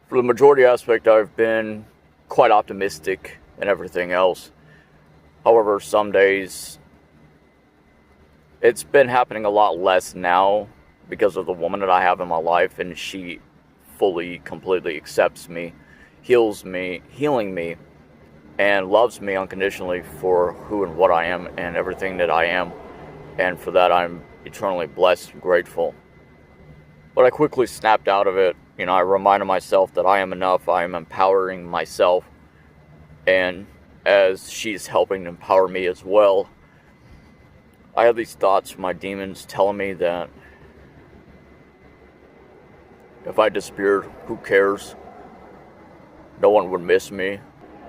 For the majority aspect, I've been quite optimistic and everything else. However, some days it's been happening a lot less now because of the woman that I have in my life, and she fully, completely accepts me, healing me, and loves me unconditionally for who and what I am and everything that I am. And for that, I'm eternally blessed and grateful. But I quickly snapped out of it. I reminded myself that I am enough. I am empowering myself. And as she's helping to empower me as well, I have these thoughts from my demons telling me that if I disappeared, who cares? No one would miss me.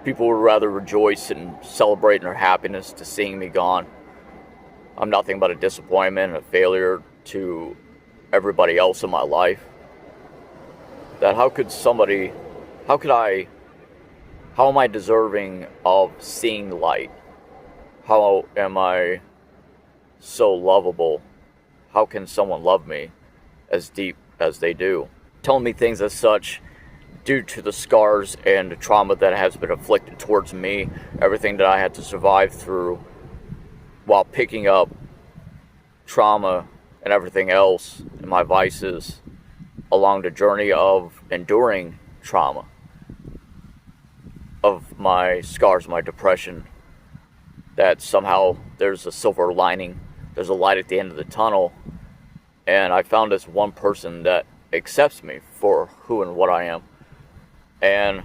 People would rather rejoice and celebrate in their happiness to seeing me gone. I'm nothing but a disappointment and a failure to everybody else in my life. That how am I deserving of seeing light? How am I so lovable? How can someone love me as deep as they do? Telling me things as such due to the scars and the trauma that has been inflicted towards me, everything that I had to survive through while picking up trauma and everything else in my vices along the journey of enduring trauma, of my scars, my depression, that somehow there's a silver lining, there's a light at the end of the tunnel, and I found this one person that accepts me for who and what I am. And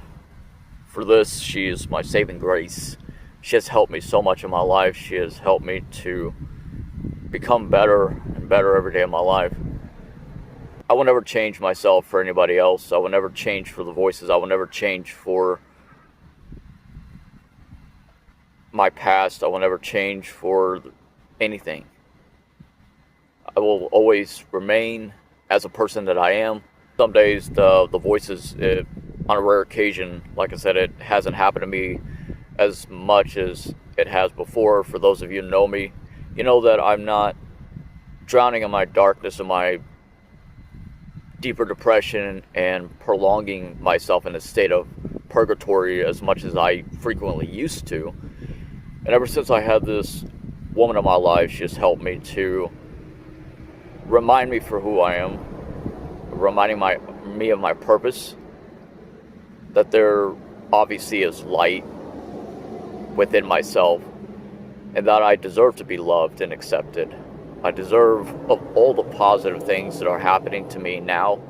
for this, she is my saving grace. She has helped me so much in my life. She has helped me to become better and better every day of my life. I will never change myself for anybody else. I will never change for the voices. I will never change for my past. I will never change for anything. I will always remain as a person that I am. Some days the voices, on a rare occasion, like I said, it hasn't happened to me as much as it has before. For those of you who know me, you know that I'm not drowning in my darkness and my deeper depression and prolonging myself in a state of purgatory as much as I frequently used to. And ever since I had this woman in my life, she has helped me to remind me for who I am, reminding me of my purpose, that there obviously is light within myself, and that I deserve to be loved and accepted. I deserve of all the positive things that are happening to me now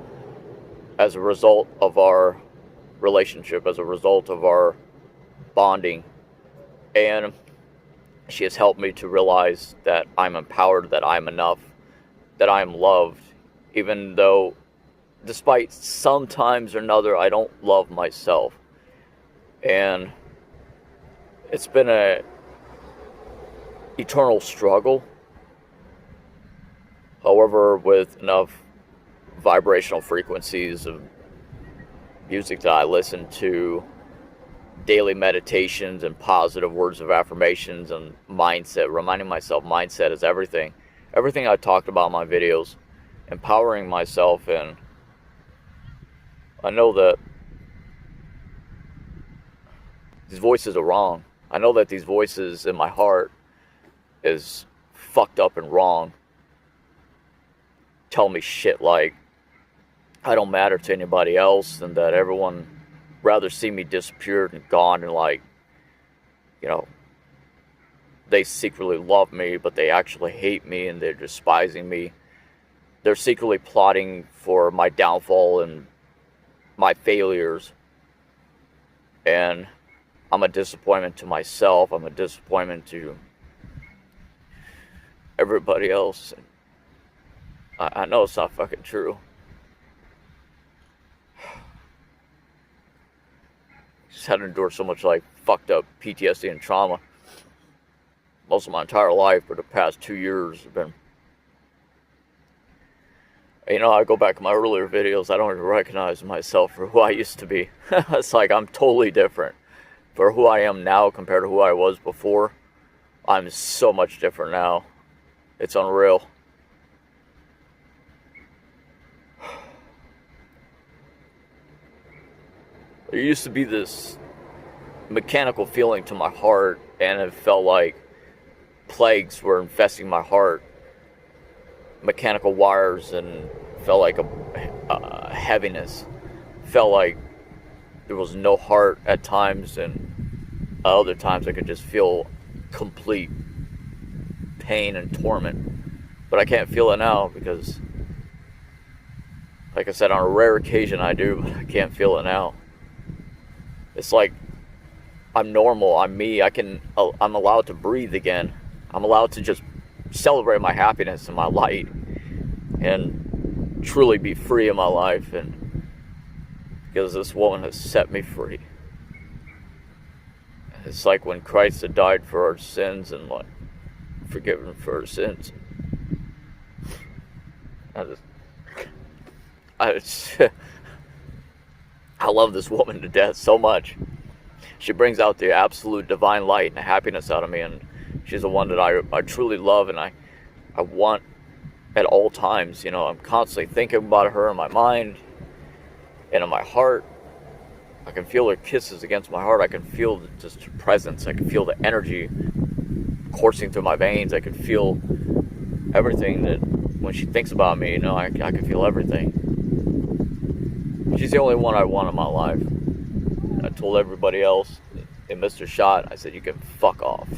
as a result of our relationship, as a result of our bonding. And she has helped me to realize that I'm empowered, that I'm enough, that I'm loved, even though despite sometimes or another I don't love myself. And it's been a eternal struggle. However, with enough vibrational frequencies of music that I listen to, daily meditations and positive words of affirmations and mindset, reminding myself mindset is everything. Everything I talked about in my videos, empowering myself, and I know that these voices are wrong. I know that these voices in my heart is fucked up and wrong. Tell me shit like I don't matter to anybody else, and that everyone rather see me disappeared and gone, and like, they secretly love me, but they actually hate me and they're despising me. They're secretly plotting for my downfall and my failures. And I'm a disappointment to myself. I'm a disappointment to everybody else. I know it's not fucking true. Just had to endure so much like fucked up PTSD and trauma most of my entire life, but the past 2 years have been, I go back to my earlier videos, I don't even recognize myself for who I used to be. It's like I'm totally different. For who I am now compared to who I was before, I'm so much different now. It's unreal. There used to be this mechanical feeling to my heart, and it felt like plagues were infesting my heart. Mechanical wires, and felt like a heaviness. Felt like there was no heart at times, and other times I could just feel complete pain and torment. But I can't feel it now because, like I said, on a rare occasion I do, but I can't feel it now. It's like I'm normal, I'm me, I'm allowed to breathe again. I'm allowed to just celebrate my happiness and my light and truly be free in my life, and because this woman has set me free. It's like when Christ had died for our sins and like forgiven for our sins. I love this woman to death so much. She brings out the absolute divine light and happiness out of me, and she's the one that I truly love, and I want at all times. I'm constantly thinking about her in my mind and in my heart. I can feel her kisses against my heart. I can feel just her presence. I can feel the energy coursing through my veins. I can feel everything that when she thinks about me, I can feel everything. She's the only one I want in my life. I told everybody else in Mr. Shot, I said, you can fuck off.